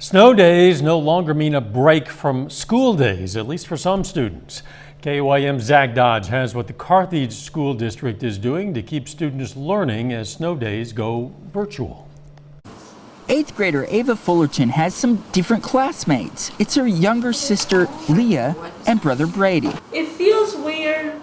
Snow days no longer mean a break from school days, at least for some students. KOIM's Zach Dodge has what the Carthage School District is doing to keep students learning as snow days go virtual. 8th grader Ava Fullerton has some different classmates. It's her younger sister Leah and brother Brady. It feels weird.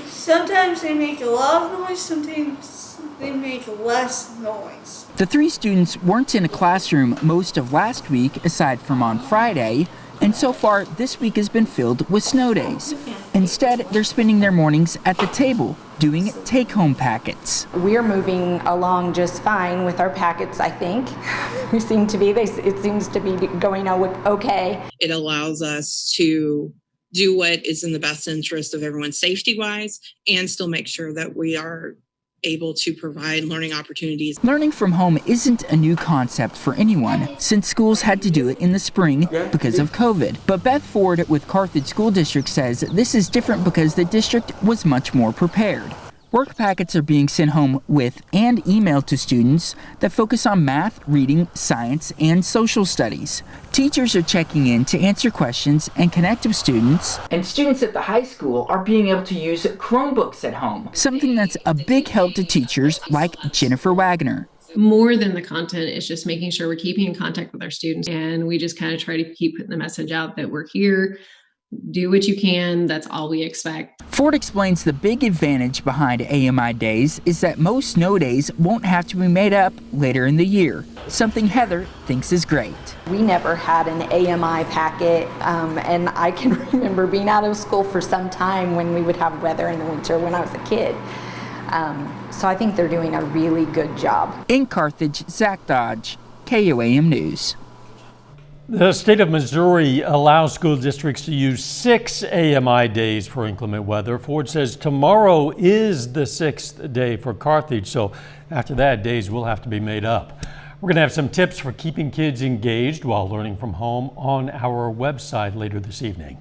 Sometimes they make a lot of noise, sometimes they make less noise. The three students weren't in a classroom most of last week, aside from on Friday, and so far this week has been filled with snow days. Instead, they're spending their mornings at the table doing take-home packets. We're moving along just fine with our packets, I think. It seems to be going okay. It allows us to do what is in the best interest of everyone safety-wise and still make sure that we are able to provide learning opportunities. Learning from home isn't a new concept for anyone, since schools had to do it in the spring because of COVID. But Beth Ford with Carthage School District says this is different because the district was much more prepared. Work packets are being sent home with and emailed to students that focus on math, reading, science, and social studies. Teachers are checking in to answer questions and connect with students. And students at the high school are being able to use Chromebooks at home, something that's a big help to teachers like Jennifer Wagner. More than the content, it's just making sure we're keeping in contact with our students, and we just kind of try to keep putting the message out that we're here. Do what you can. That's all we expect. Ford explains the big advantage behind AMI days is that most snow days won't have to be made up later in the year, something Heather thinks is great. We never had an AMI packet, and I can remember being out of school for some time when we would have weather in the winter when I was a kid. So I think they're doing a really good job. In Carthage, Zach Dodge, KOAM News. The state of Missouri allows school districts to use 6 AMI days for inclement weather. Ford says tomorrow is the 6th day for Carthage, so after that, days will have to be made up. We're going to have some tips for keeping kids engaged while learning from home on our website later this evening.